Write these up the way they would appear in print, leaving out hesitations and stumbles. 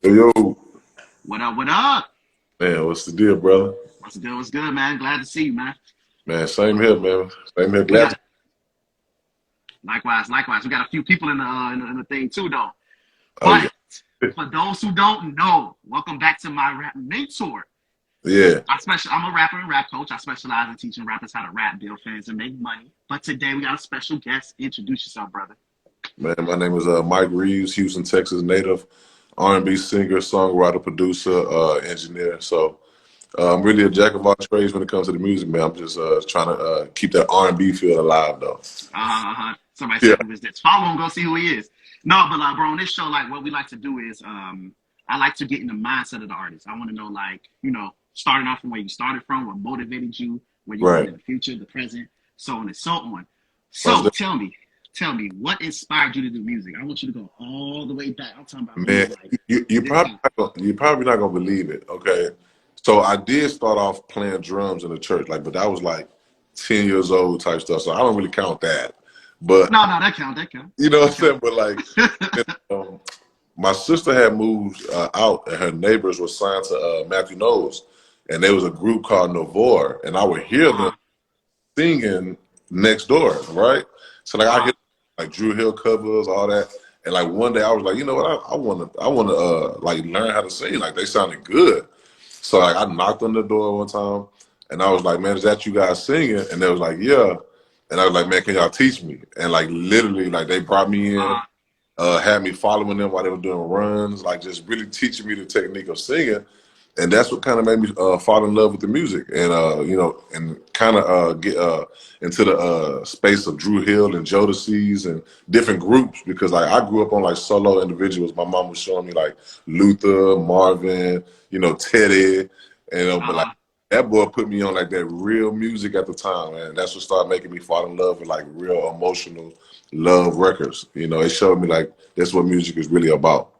Yo, yo, What up? What up? man, what's the deal, brother? What's good? What's good, man? Glad to see you, man. Man, same here, man. Same here. We Glad to. got likewise. We got a few people in the thing too, though. Oh But yeah, for those who don't know, welcome back to my rap mentor. yeah, I'm a rapper and rap coach. I specialize in teaching rappers how to rap, build fans, and make money. But today we got a special guest. Introduce yourself, brother. man. My name is Mike Reeves, Houston, Texas native, R&B singer, songwriter, producer, engineer. So I'm really a jack of all trades when it comes to the music, man. I'm just trying to keep that R&B feel alive, though. Somebody Yeah, said who is this? Follow him, go see who he is. No, but bro, on this show, like what we like to do is I like to get in the mindset of the artist. I want to know, like, starting off from where you started from, what motivated you, where you're going right. in the future, the present, so on and so on. Most So tell me, what inspired you to do music? I want you to go all the way back. I'm talking about Man, maybe like this time. you're probably not gonna believe it. Okay, so I did start off playing drums in the church, like, but that was like 10 years old type stuff. So I don't really count that. But No, that count, that count, you know what I'm that count. saying? But like, um, my sister had moved out, and her neighbors were signed to Matthew Knowles, and there was a group called Novore, and I would hear them uh, singing next door, right? So like I uh, hear like Drew Hill covers, all that, and like one day I was like, you know what, I want to like learn how to sing. Like they sounded good, so like I knocked on the door one time, and I was like, man, is that you guys singing? And they was like, yeah, and I was like, man, can y'all teach me? And like literally, like they brought me in, uh, had me following them while they were doing runs, like just really teaching me the technique of singing. And that's what kind of made me fall in love with the music, and and kind of get into the space of Drew Hill and Jodeci's and different groups, because like I grew up on like solo individuals. My mom was showing me like Luther, Marvin, Teddy, and but like uh, that boy put me on like that real music at the time, and that's what started making me fall in love with like real emotional love records. It showed me like that's what music is really about.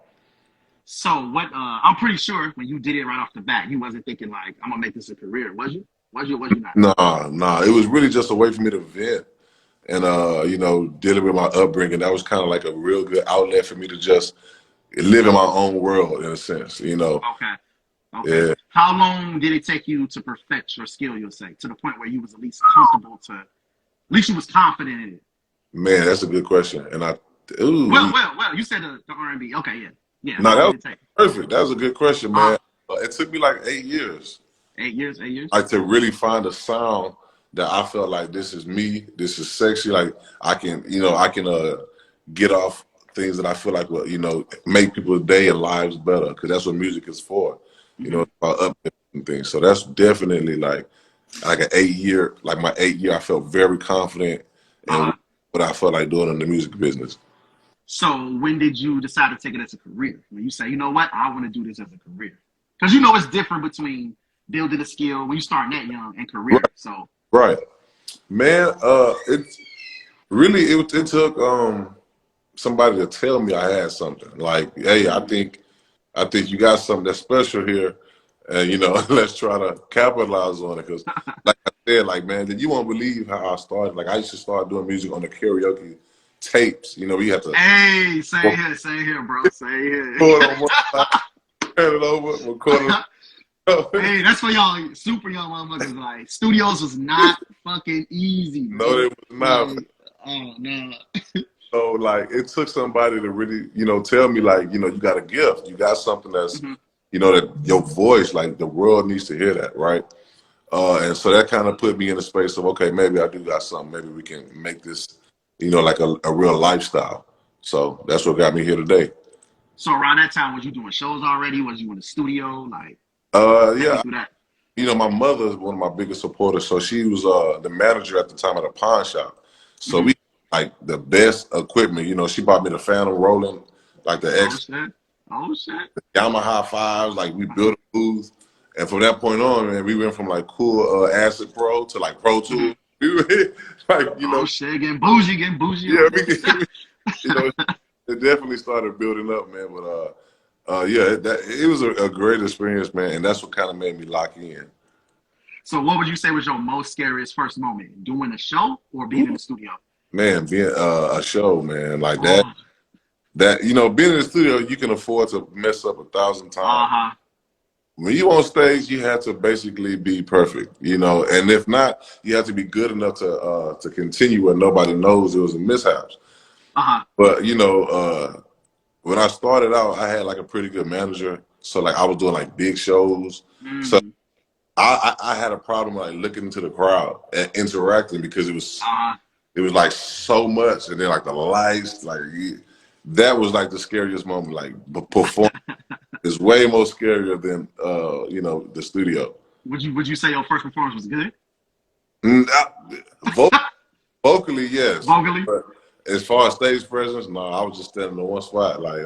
So what? I'm pretty sure when you did it right off the bat, you wasn't thinking like I'm gonna make this a career, was you? Was you not? Nah, nah. It was really just a way for me to vent, and dealing with my upbringing. That was kind of like a real good outlet for me to just live in my own world in a sense. Okay, okay. Yeah, How long did it take you to perfect your skill? You'll say to the point where you was at least comfortable to, at least you was confident in it. man, that's a good question. And Well, ooh, well, well. You said the R&B. Okay, yeah, yeah. no, How that long was did it take? perfect. That was a good question, Uh, man. It took me like 8 years, 8 years. 8 years. like to really find a sound that I felt like this is me, this is sexy. Like I can get off things that I feel like will make people's day and lives better, because that's what music is for. Mm-hmm. It's about uplifting things. So that's definitely like an 8 year, like my 8 year. I felt very confident in Uh, what I felt like doing in the music business. so when did you decide to take it as a career? When you say, you know what, I want to do this as a career, because it's different between building a skill when you start that young and career. Right, So right, man. It's really it took somebody to tell me I had something. Like, hey, I think you got something that's special here, and let's try to capitalize on it. Because, like I said, like man, then you won't believe how I started. Like I used to start doing music on the karaoke tapes. We have to hey, same here, bro, same here. record on one side, turn it over, record it. Hey, that's for y'all super young motherfuckers. Like studios was not fucking easy, No, bro. they was not. Like, oh no. So like it took somebody to really, tell me like, you got a gift. You got something that's, Mhm. that your voice, like the world needs to hear that, right? And so that kind of put me in the space of, okay, maybe I do got something. Maybe we can make this, like a real lifestyle. So that's what got me here today. So around that time, was you doing shows already? Was you in the studio? Like, take me Yeah, through that. my mother is one of my biggest supporters. So she was the manager at the time at a pawn shop. So Hmm. we like the best equipment. She bought me the Phantom Rolling, like the Oh X shit. Oh shit. Yamaha fives. Like we built a booth, and from that point on, man, we went from like cool Acid Pro to like Pro Hmm. Tools. We were like, Oh shit. Getting bougie yeah, on that. you know, it definitely started building up, man. But yeah, it was a great experience, man, and that's what kind of made me lock in. So what would you say was your most scariest first moment? Doing a show or being in Ooh, the studio? man, being a show, man, like that. Oh. that, you know, being in the studio, you can afford to mess up 1,000 times. Uh-huh. When you on stage, you have to basically be perfect, you know, and if not, you have to be good enough to continue where nobody knows it was a mishaps. Uh-huh. But you know, when I started out, I had like a pretty good manager, so like I was doing like big shows, so Mm. I had a problem like looking into the crowd and interacting because Uh-huh. it was like so much, and then like the lights, like that was like the scariest moment. Like perform is way more scarier than you know, the studio. Would you say your first performance was good? Mm, vo- Vocally, yes, Vocally? but as far as stage presence, no, I was just standing in one spot. Like,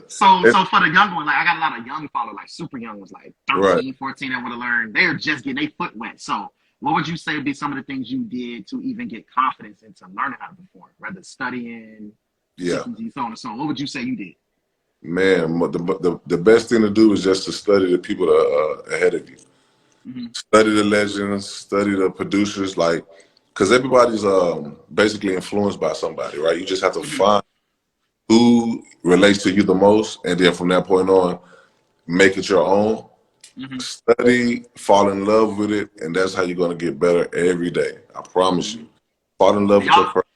So it's, so for the young one, like I got a lot of young followers, like super young ones, like right. 13, 14 that would have learned. They're just getting their foot wet. So what would you say would be some of the things you did to even get confidence into learning how to perform, whether studying, Yeah, so on and so on? What would you say you did? man, the best thing to do is just to study the people that, ahead of you. Mm-hmm. Study the legends, study the producers, like, because everybody's basically influenced by somebody, right? You just have to Mm-hmm. find who relates to you the most, and then from that point on, make it your own. Mm-hmm. Study, fall in love with it, and that's how you're gonna get better every day. I promise Mm-hmm. you. Fall in love And with your y'all, craft.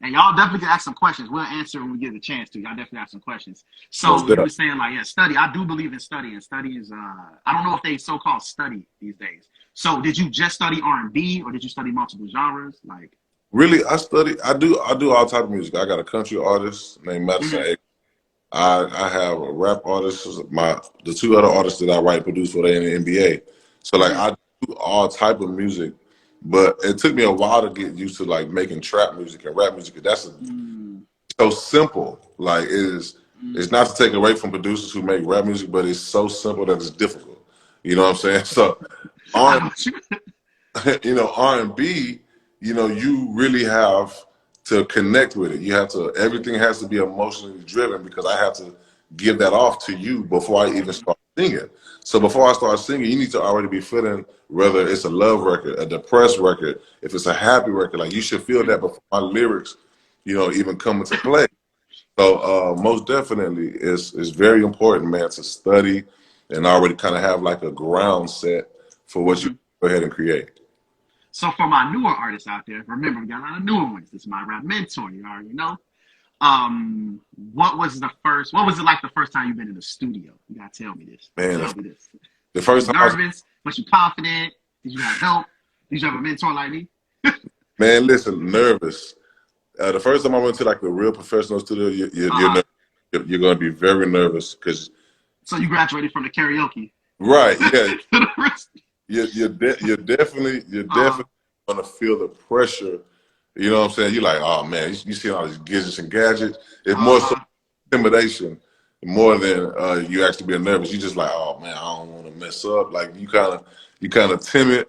and y'all definitely can ask some questions. We'll answer when we get the chance to. Y'all definitely ask some questions. Most So you were definitely. saying like, yeah, study. I do believe in study, and study is I don't know if they so-called study these days. So did you just study R&B or did you study multiple genres? Like, Really, I do all type of music. I got a country artist named Madison mm-hmm, A. I have a rap artist. The two other artists that I write produce for, they in the NBA. So like mm-hmm, I do all type of music, but it took me a while to get used to like making trap music and rap music. mm-hmm, So simple. Like mm-hmm. it's not to take away from producers who make rap music, but it's so simple that it's difficult. You know what I'm saying? So I R know what you. you know, R&B, you know, you really have to connect with it. You have to, everything has to be emotionally driven because I have to give that off to you before I even start singing. So before I start singing, you need to already be feeling whether it's a love record, a depressed record, if it's a happy record, like you should feel that before my lyrics, you know, even come into play. So most definitely it's very important, man, to study and already kind of have like a ground set for what you Mm-hmm. go ahead and create. So for my newer artists out there, remember we got a lot of newer ones. This is my rap mentor. You already know. What was it like the first time you've been in the studio? You gotta tell me this. Man, Tell me this. the Was first you time I was, nervous? Was you confident? Did you have help? Did you have a mentor like me? man, listen, nervous. The first time I went to like the real professional studio, Uh-huh. you're going to be very nervous because, So you graduated from the karaoke. right, yeah, To the rest. you're Uh-huh. definitely going to feel the pressure. You know what I'm saying? You're like, oh man, you see all these gadgets and gadgets. It's more so Uh-huh. intimidation more than you actually being nervous. You just like, oh man, I don't want to mess up. Like you kind of timid,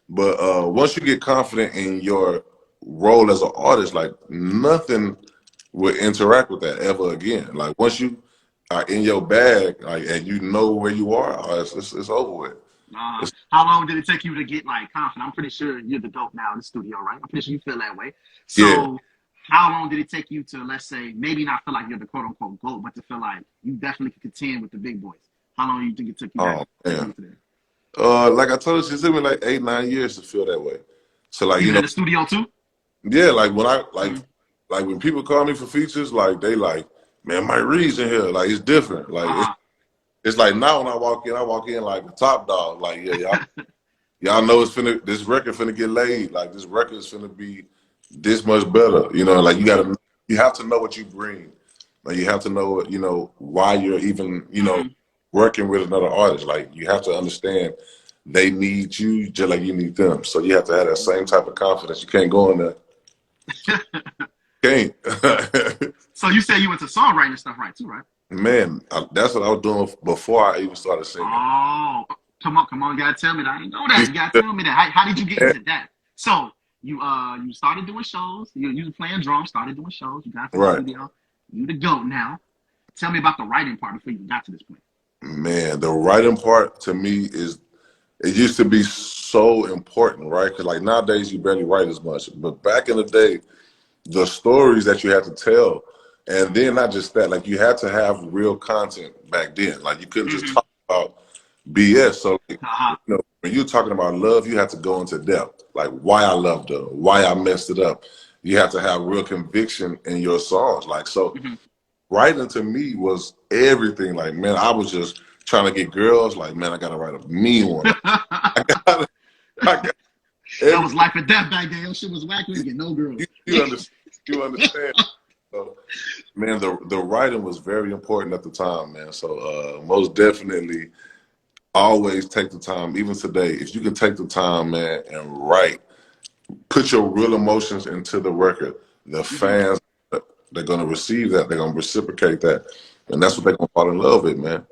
but once you get confident in your role as an artist, like nothing will interact with that ever again. Like once you are in your bag, like and you know where you are, it's over with. It's, How long did it take you to get like confident? I'm pretty sure you're the dope now in the studio, right? I'm pretty sure you feel that way. yeah. So how long did it take you to, let's say, maybe not feel like you're the quote unquote GOAT, but to feel like you definitely could contend with the big boys? How long do you think it took you Oh to man. get to there? Like I told you, it took me like 8, 9 years to feel that way. So like Even in the studio too? yeah, like when I Mm-hmm. like when people call me for features, like they like, man, my Reeves in here. Like it's different. Like Uh-huh. it's like now when I walk in like a top dog. Like yeah, y'all know this record finna get laid. Like this record is finna be this much better. You know, like you have to know what you bring. Like you have to know why you're even Mm-hmm. working with another artist. Like you have to understand they need you just like you need them. So you have to have that same type of confidence. You can't go in there. Can't. So you said you went to songwriting and stuff, right? Too, right? Man, that's what I was doing before I even started singing. Oh, come on, you gotta tell me that. I didn't know that. You gotta tell me that. How did you get into that? So you started doing shows. You were playing drums, started doing shows. You got to the Right. studio. You the goat now. Tell me about the writing part before you got to this point. Man, the writing part to me is it used to be so important, right? Because like nowadays you barely write as much, but back in the day, the stories that you had to tell And then not just that, like you had to have real content back then. Like you couldn't just talk about BS. So like, when you're talking about love, you have to go into depth. Like why I loved her, why I messed it up. You have to have real conviction in your songs. Like so writing to me was everything. Like, man, I was just trying to get girls. Like, man, I gotta write a mean one. I got that was life or death back then. Shit was whack. We get no girls. You understand? You understand? So, man, the writing was very important at the time, man. So most definitely, always take the time. Even today, if you can take the time, man, and write, put your real emotions into the record. The fans, they're gonna receive that. They're gonna reciprocate that, and that's what they're gonna fall in love with, man.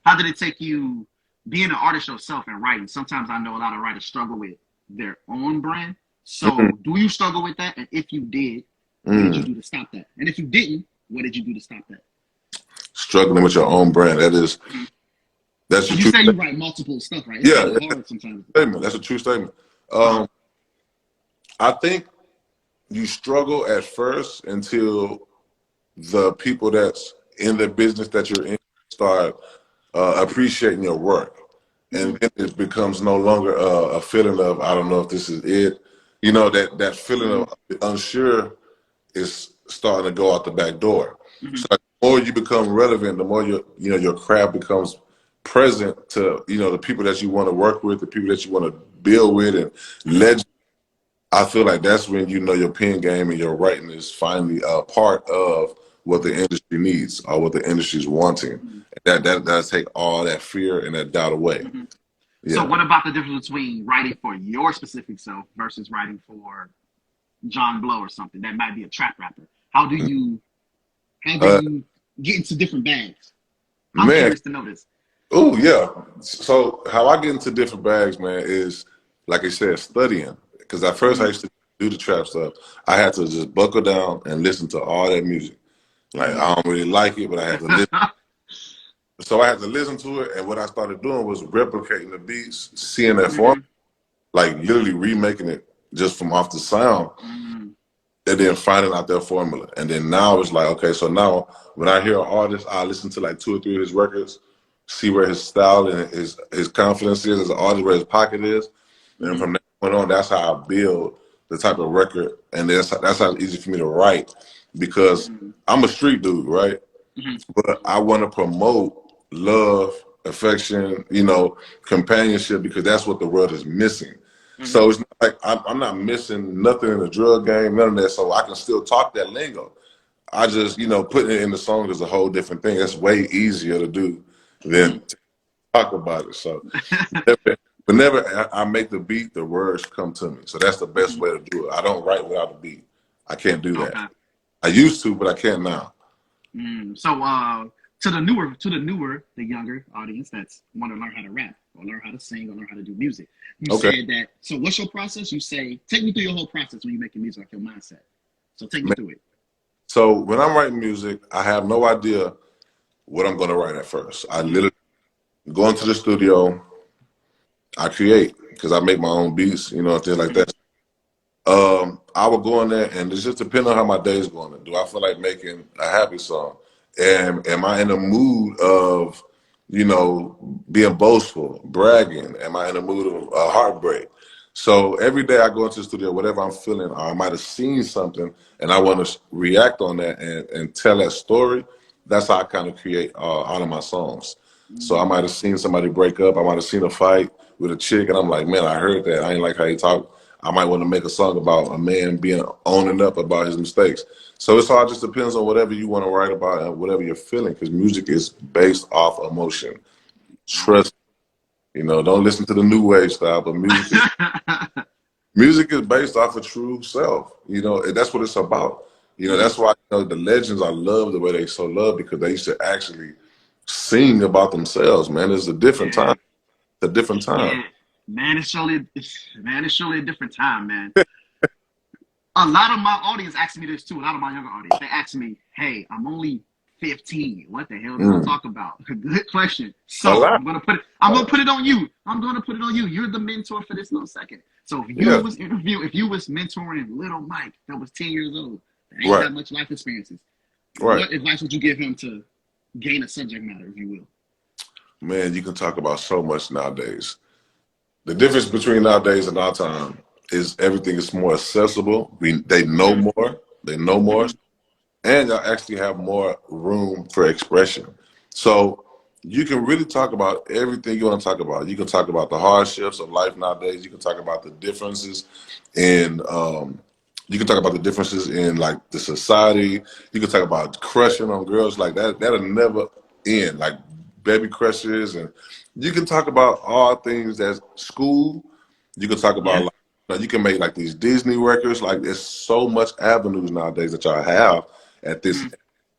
How did it take you being an artist yourself and writing? Sometimes I know a lot of writers struggle with their own brand. So do you struggle with that? And if you did, what did you do to stop that? And if you didn't, what did you do to stop that? Struggling with your own brand. That's you say statement. You write multiple stuff, right? It's hard sometimes. That's a true statement. I think you struggle at first until the people that's in the business that you're in start appreciating your work. And then it becomes no longer a feeling of, I don't know if this is it. You know, that feeling of unsure is starting to go out the back door. So the more you become relevant, the more your craft becomes present to, the people that you want to work with, the people that you want to build with and legend. I feel like that's when your pen game and your writing is finally a part of what the industry needs or what the industry is wanting. That does take all that fear and that doubt away. Yeah. So what about the difference between writing for your specific self versus writing for John Blow or something that might be a trap rapper? How do you get into different bags? I'm curious to know this. Oh yeah. So how I get into different bags, man, is like I said, studying. Because at first I used to do the trap stuff. I had to just buckle down and listen to all that music. Like I don't really like it, but I had to listen. So I had to listen to it, and what I started doing was replicating the beats, seeing that form, like literally remaking it just from off the sound, and then finding out their formula. And then now it's like, okay, so now when I hear an artist, I listen to like 2 or 3 of his records, see where his style and his confidence is as an artist, where his pocket is, and from that point on, that's how I build the type of record, and that's how it's easy for me to write, because I'm a street dude, right? But I want to promote love, affection, companionship, because that's what the world is missing. So it's not like I'm not missing nothing in the drug game, none of that. So I can still talk that lingo. I just, putting it in the song is a whole different thing. That's way easier to do than to talk about it. So whenever I make the beat, the words come to me. So that's the best way to do it. I don't write without a beat. I can't do that. I used to, but I can't now. So to the younger audience that's want to learn how to rap or learn how to sing or learn how to do music, you said that. So what's your process? You say, take me through your whole process when you're making music, like your mindset. So take me through it. So when I'm writing music, I have no idea what I'm going to write at first. I literally go into the studio, I create, because I make my own beats, and things like that. I will go in there, and it's just depending on how my day's going. Do I feel like making a happy song? And am I in the mood of, being boastful, bragging? Am I in the mood of heartbreak? So every day I go into the studio, whatever I'm feeling, or I might have seen something, and I want to react on that and tell that story. That's how I kind of create all of my songs. So I might have seen somebody break up. I might have seen a fight with a chick, and I'm like, man, I heard that. I ain't like how he talk. I might want to make a song about a man owning up about his mistakes. So it's all just depends on whatever you want to write about and whatever you're feeling, because music is based off emotion. Trust, don't listen to the new wave style, but music is based off of true self. That's what it's about. That's why the legends, I love the way they so love, because they used to actually sing about themselves, man. It's a different time. It's a different time. Yeah. Man, it's surely a different time, man. A lot of my audience asks me this too. A lot of my younger audience, they ask me, "Hey, I'm only 15. What the hell do I talk about?" Good question. So I'm gonna put it on you. You're the mentor for this little second. So if you was mentoring little Mike that was 10 years old, that ain't that much life experiences, Right. What advice would you give him to gain a subject matter, if you will? Man, you can talk about so much nowadays. The difference between nowadays and our time is everything is more accessible. They know more. They know more. And y'all actually have more room for expression. So you can really talk about everything you want to talk about. You can talk about the hardships of life nowadays. You can talk about the differences in you can talk about the differences in like the society. You can talk about crushing on girls like that. That'll never end. Like baby crushes, and you can talk about all things that's school. You can talk about like you can make like these Disney records. Like there's so much avenues nowadays that y'all have at this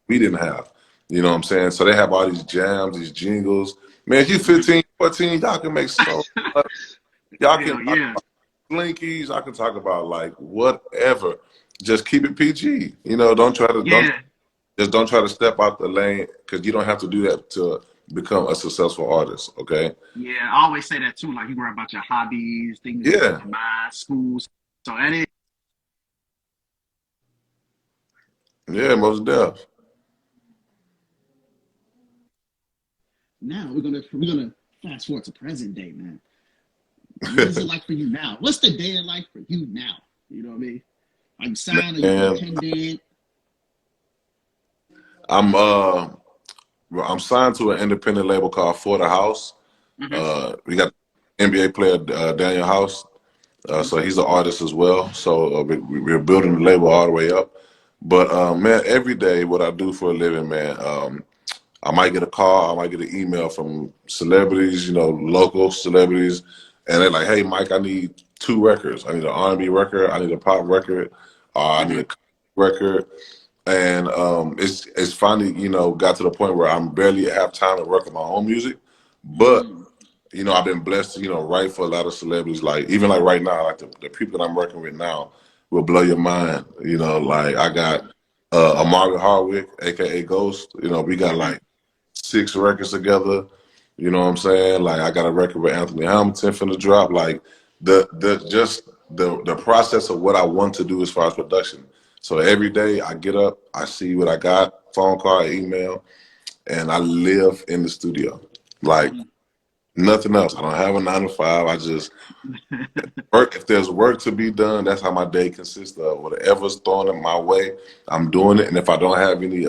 we didn't have. You know what I'm saying? So they have all these jams, these jingles. Man, if you 15, 14, y'all can make so much. Y'all can talk about slinkies. I can talk about like whatever. Just keep it PG. You know, don't try to don't try to step out the lane because you don't have to do that to become a successful artist. Okay. Yeah, I always say that too. Like you worry about your hobbies, things that's Yeah. in your mind, schools. So that is. Yeah, most definitely. Now we're gonna fast forward to present day, man. What is it like for you now? What's the day like for you now? You know what I mean? Are you signed? Are you independent? I'm signed to an independent label called For the House. We got NBA player Daniel House. So he's an artist as well. So we're building the label all the way up. But man, every day what I do for a living, man, I might get a call, I might get an email from celebrities, you know, local celebrities, and they're like, "Hey, Mike, I need 2 records. I need an R&B record, I need a pop record, I need a record." And it's finally, you know, got to the point where I'm barely have time to work on my own music, but you know, I've been blessed to, you know, write for a lot of celebrities. Like even like right now, like the people that I'm working with now will blow your mind. You know, like I got Amari Hardwick, aka Ghost. You know, we got like 6 records together. You know what I'm saying? Like I got a record with Anthony Hamilton finna drop. Like the process of what I want to do as far as production. So every day I get up, I see what I got, phone call, email, and I live in the studio. Like nothing else. I don't have a 9 to 5. I just work. If there's work to be done, that's how my day consists of. Whatever's thrown in my way, I'm doing it. And if I don't have any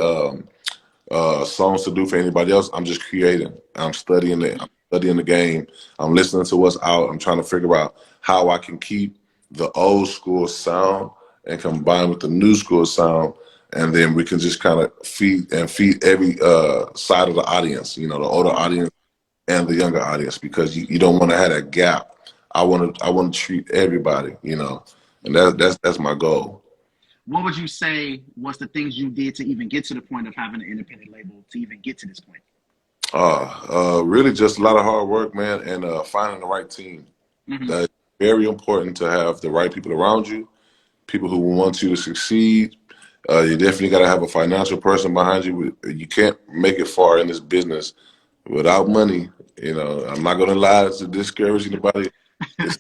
songs to do for anybody else, I'm just creating. I'm studying it. I'm studying the game. I'm listening to what's out. I'm trying to figure out how I can keep the old school sound and combine with the new school sound. And then we can just kind of feed every side of the audience, you know, the older audience and the younger audience, because you don't want to have that gap. I want to treat everybody, you know, and that's my goal. What would you say was the things you did to even get to the point of having an independent label to even get to this point? Really just a lot of hard work, man, and finding the right team. That's very important to have the right people around you, people who want you to succeed. You definitely got to have a financial person behind you. You can't make it far in this business without money. You know, I'm not going to lie to discourage anybody. It's,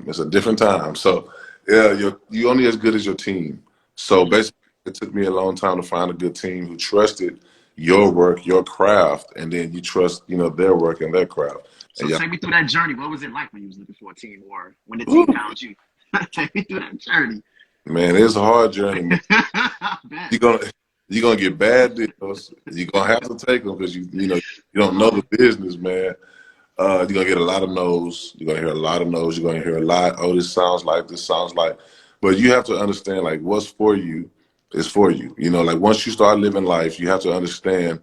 it's a different time. So, yeah, you only as good as your team. So basically, it took me a long time to find a good team who trusted your work, your craft, and then you trust, you know, their work and their craft. So And take me through that journey. What was it like when you was looking for a team, or when the team found you? Take me through that journey. man, it's a hard journey, man. You're gonna get bad deals. You're gonna have to take them because you know you don't know the business, man. You're gonna get a lot of no's. You're gonna hear a lot of no's. You're gonna hear a lot. Oh, this sounds like. This sounds like. But you have to understand, like, what's for you is for you. You know, like once you start living life, you have to understand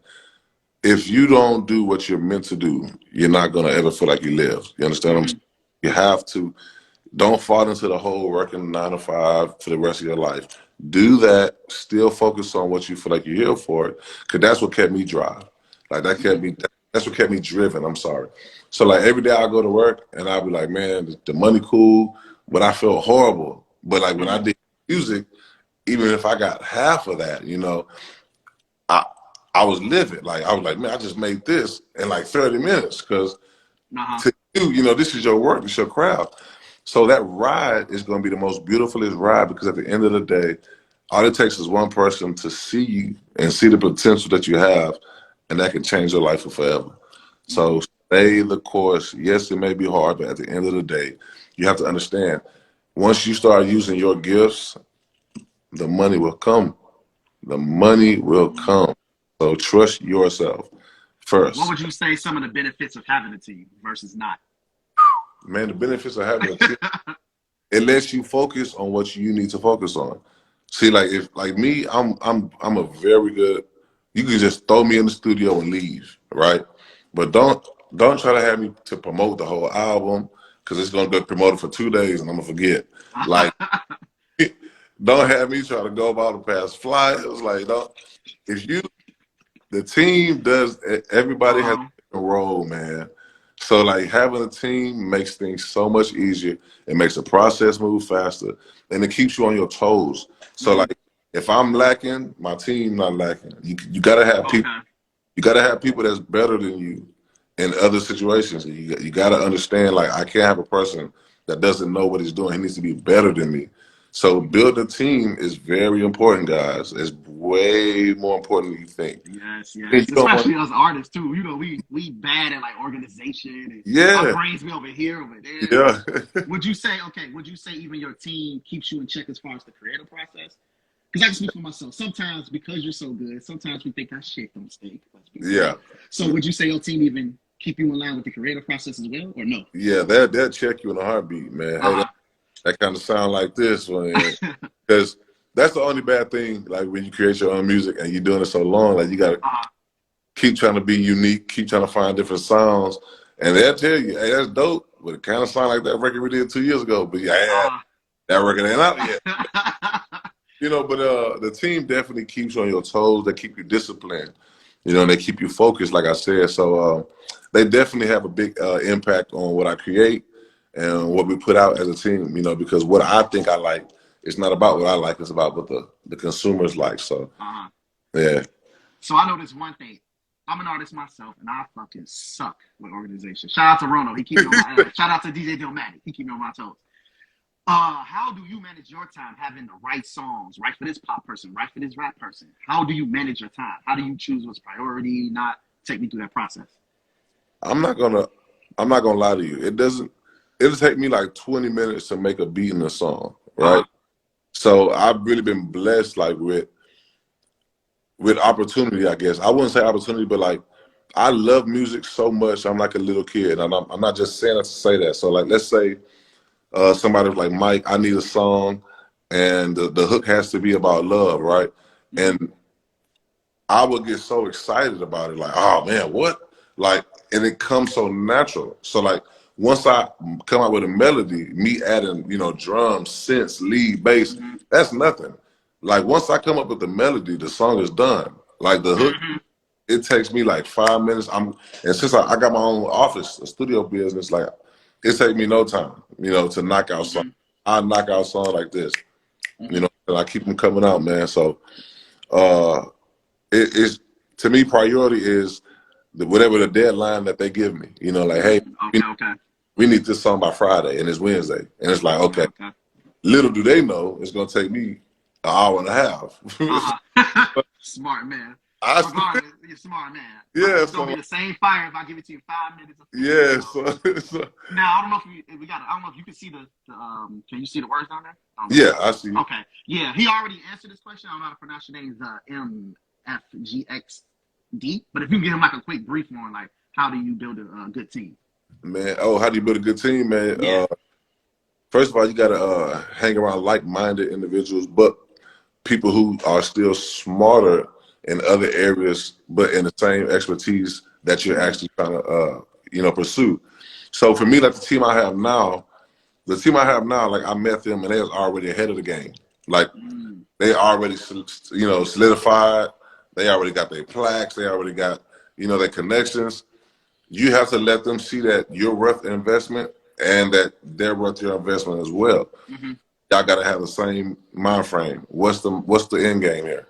if you don't do what you're meant to do, you're not gonna ever feel like you live. You understand what I'm saying? You have to. Don't fall into the whole working 9 to 5 for the rest of your life. Do that. Still focus on what you feel like you're here for, because that's what kept me drive. Like that kept me. That's what kept me driven. I'm sorry. So like every day I go to work and I'll be like, man, the money cool, but I feel horrible. But like when I did music, even if I got half of that, you know, I I was living. Like I was like, man, I just made this in like 30 minutes because to you, you know, this is your work, it's your craft. So that ride is going to be the most beautifulest ride because at the end of the day, All it takes is one person to see you and see the potential that you have, and that can change your life for forever. So stay the course. Yes, it may be hard, but at the end of the day, you have to understand, once you start using your gifts, the money will come. The money will come. So trust yourself What first. would you say some of the benefits of having a team versus not? Man, the benefits of having a team, it lets you focus on what you need to focus on. See, like if like me, I'm a very good. You can just throw me in the studio and leave, right? But don't try to have me to promote the whole album because it's gonna get promoted for 2 days and I'm gonna forget. Like, don't have me try to go about the past flyers. Like, don't. If you the team does, everybody has a role, man. So like having a team makes things so much easier. It makes the process move faster, and it keeps you on your toes. So like if I'm lacking, my team not lacking. You gotta have people. You gotta have people that's better than you in other situations. You gotta understand, like, I can't have a person that doesn't know what he's doing. He needs to be better than me. So building a team is very important, guys. It's way more important than you think. Yes, And yes. you don't Especially want, us artists too. You know, we bad at like organization and our yeah, brains be over here, over there. yeah, Would you say even your team keeps you in check as far as the creative process? Because I can speak for myself. Sometimes because you're so good, sometimes we think our shit don't stink. Let's be yeah, real. So would you say your team even keep you in line with the creative process as well, or no? yeah. They'll check you in a heartbeat, man. Hey, that kind of sound like this, man. Because that's the only bad thing. Like when you create your own music and you're doing it so long, like you gotta keep trying to be unique, keep trying to find different sounds, and they'll tell you, "Hey, that's dope," but it kind of sound like that record we did 2 years ago. But yeah, that record ain't out yet. You know, but the team definitely keeps you on your toes. They keep you disciplined. You know, and they keep you focused, like I said. So they definitely have a big impact on what I create and what we put out as a team. You know, because what I think I like, it's not about what I like. It's about what the consumers like. So yeah. So I know this one thing. I'm an artist myself, and I fucking suck with organization. Shout out to Rono. He keep me on my shout out to DJ Dilmatic. He keep me on my toes. How do you manage your time having the right songs, right for this pop person, right for this rap person? How do you manage your time? How do you choose what's priority? Not take me through that process. I'm not gonna lie to you. It'll take me like 20 minutes to make a beat in a song, right? So I've really been blessed like with opportunity, I guess. I wouldn't say opportunity, but like I love music so much. I'm like a little kid, and I'm not just saying that to say that. So like, let's say somebody was like, Mike, I need a song, and the hook has to be about love, right? And I would get so excited about it, like, oh man, what? Like, and it comes so natural. So like, once I come out with a melody, me adding, drums, synths, lead, bass, that's nothing. Like once I come up with the melody, the song is done. Like the hook, it takes me like 5 minutes. And since I got my own office, a studio business, like it takes me no time, to knock out songs. I knock out songs like this, and I keep them coming out, man. So it is, to me, priority is whatever the deadline that they give me. Like, hey, we need this song by Friday, and it's Wednesday, and it's like, okay. Little do they know it's gonna take me an hour and a half. Smart man. Regardless, you're smart man. Yeah, it's gonna be the same fire if I give it to you 5 minutes. Yeah. So now I don't know if we got. I don't know if you can see the. Can you see the words down there? Yeah, I see. Okay. Yeah, he already answered this question. I don't know how to pronounce your name. MFGXD. But if you can give him like a quick brief on like how do you build a good team? Man, how do you build a good team, man? Yeah. First of all, you gotta hang around like-minded individuals, but people who are still smarter in other areas, but in the same expertise that you're actually trying to, pursue. So for me, like the team I have now, like I met them and they was already ahead of the game. Like they already, solidified. They already got their plaques. They already got, their connections. You have to let them see that you're worth the investment and that they're worth your investment as well. Y'all got to have the same mind frame. What's the end game here?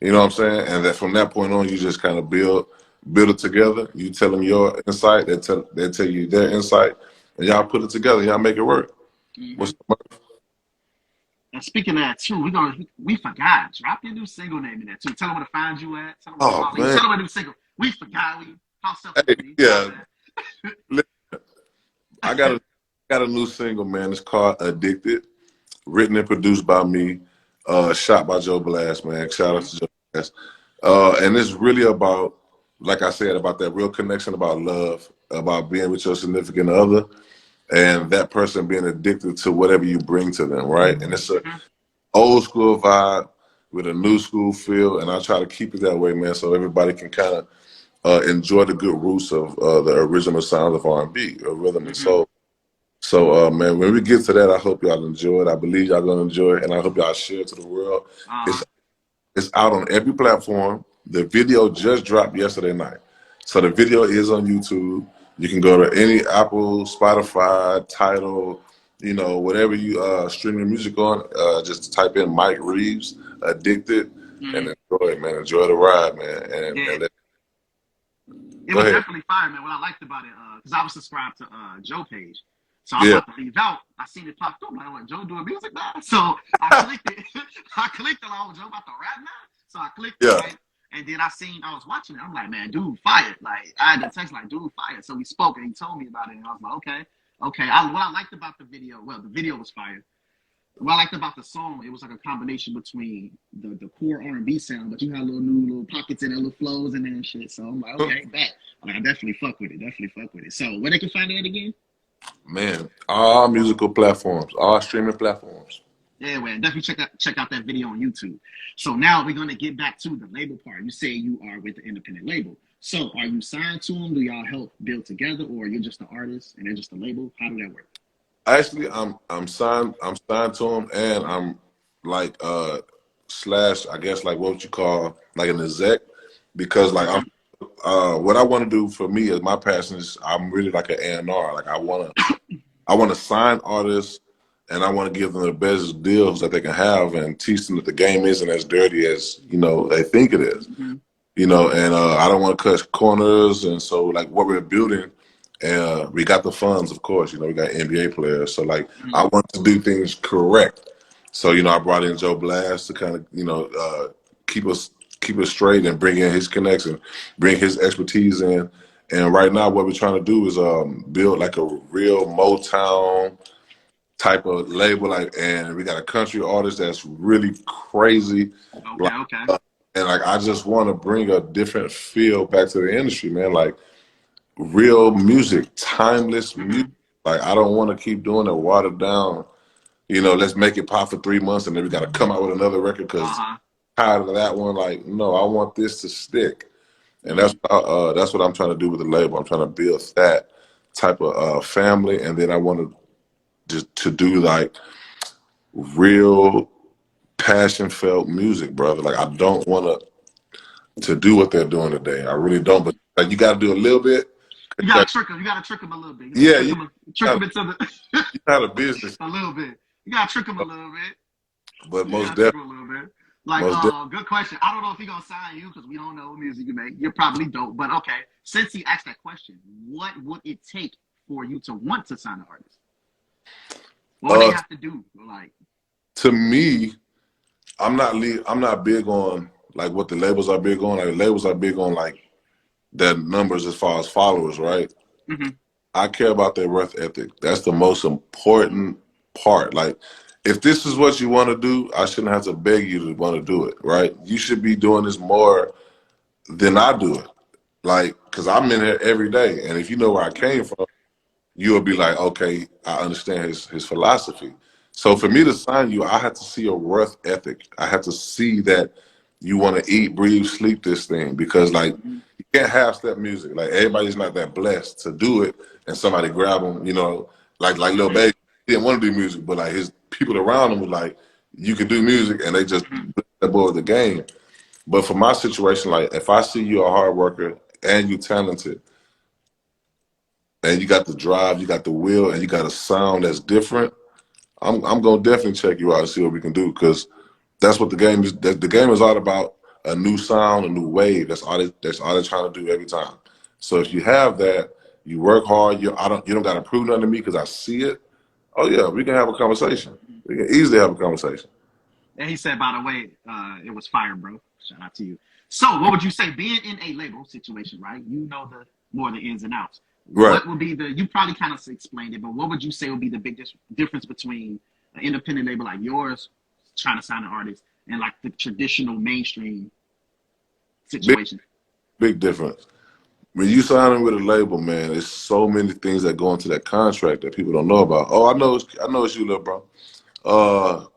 You know what I'm saying? And that from that point on, you just kind of build it together. You tell them your insight, they tell you their insight, and y'all put it together. Y'all make it work. And speaking of that too, we forgot. Drop your new single name in there too. Tell them where to find you at. Tell them where to Oh follow you. man, Tell them where to single. We forgot. How selfish hey, of me. yeah, I got a new single, man. It's called "Addicted," written and produced by me, shot by Joe Blast, man. Shout out to Joe Blast. And it's really about, like I said, about that real connection, about love, about being with your significant other, and that person being addicted to whatever you bring to them, right? And it's a old school vibe with a new school feel, and I try to keep it that way, man, so everybody can kind of enjoy the good roots of the original sounds of R&B, or rhythm and soul. So, man, when we get to that, I hope y'all enjoy it. I believe y'all gonna enjoy it, and I hope y'all share it to the world. Uh, It's out on every platform. The video just dropped yesterday night, so the video is on YouTube. You can go to any Apple, Spotify, Tidal, you know, whatever you streaming music on. Just type in Mike Reeves, "Addicted," and enjoy it, man. Enjoy the ride, man. yeah. It Go was ahead. definitely fire, man. What I liked about it, because I was subscribed to Joe page. So I'm Yeah. about to leave out. I seen it popped up. Like, oh, Joe doing music now? So I clicked it. I clicked it. Oh, Joe about to rap now? So I clicked it, Yeah. right? And then I was watching it. I'm like, man, dude, fire. Like, I had to text, like, dude, fire. So we spoke and he told me about it. And I was like, okay. Okay. What I liked about the video, well, the video was fire. What I liked about the song, it was like a combination between the core R&B sound, but you had little pockets in there, little flows in there and shit. So I'm like, okay, bet. Like, I definitely fuck with it. Definitely fuck with it. So where they can find it again? Man, all musical platforms, all streaming platforms. Yeah, man, definitely check out that video on YouTube. So now we're gonna get back to the label part. You say you are with the independent label. So are you signed to them? Do y'all help build together, or you're just an artist and they're just a label? How do that work? Actually, I'm signed. I'm signed to him, and I'm like slash. I guess like what you call like an exec, because like I'm. What I want to do for me is my passion is I'm really like an A&R. Like I want to sign artists, and I want to give them the best deals that they can have, and teach them that the game isn't as dirty as they think it is. You know, and I don't want to cut corners, and so like what we're building. We got the funds, of course. You know, we got NBA players, so like I want to do things correct. So I brought in Joe Blast to kind of keep us straight and bring in his connection, bring his expertise in. And right now, what we're trying to do is build like a real Motown type of label, and we got a country artist that's really crazy. Okay. And like I just want to bring a different feel back to the industry, man. Like real music, timeless music. Like I don't want to keep doing it watered down. Let's make it pop for 3 months and then we got to come out with another record because tired of that one. Like no, I want this to stick, and that's what I'm trying to do with the label. I'm trying to build that type of family, and then I want to do like real passion felt music, brother. Like I don't want to do what they're doing today. I really don't. But like you got to do a little bit. You gotta trick them. You gotta trick them a little bit. Trick them into the. You got a business a little bit. You gotta trick them a little bit. But most definitely. A little bit. Like, good question. I don't know if he gonna sign you because we don't know what music you make. You're probably dope, but okay. Since he asked that question, what would it take for you to want to sign an artist? What would they have to do? Like, to me, I'm not big on like what the labels are big on. Like labels are big on like their numbers as far as followers, right? I care about their work ethic. That's the most important part. Like, if this is what you want to do, I shouldn't have to beg you to want to do it, right? You should be doing this more than I do it. Like, because I'm in here every day. And if you know where I came from, you'll be like, okay, I understand his philosophy. So for me to sign you, I have to see a worth ethic. I have to see that you want to eat, breathe, sleep this thing, because like you can't half-step music. Like everybody's not that blessed to do it, and somebody grab them. Like Lil Baby, he didn't want to do music, but like his people around him were like, you can do music, and they just that boy with the game. But for my situation, like if I see you a hard worker and you talented, and you got the drive, you got the will, and you got a sound that's different, I'm gonna definitely check you out and see what we can do, because that's what the game is. The game is all about a new sound, a new wave. That's all they're trying to do every time. So if you have that, you work hard. You don't got to prove nothing to me because I see it. Oh yeah, we can have a conversation. We can easily have a conversation. And he said, by the way, it was fire, bro. Shout out to you. So, what would you say, being in a label situation, right? You know the more the ins and outs. Right. What would be you probably kind of explained it, but what would you say would be the big difference between an independent label like yours, trying to sign an artist, and like the traditional mainstream situation? Big difference. When you sign with a label, man, there's so many things that go into that contract that people don't know about. Oh, I know it's you, little bro.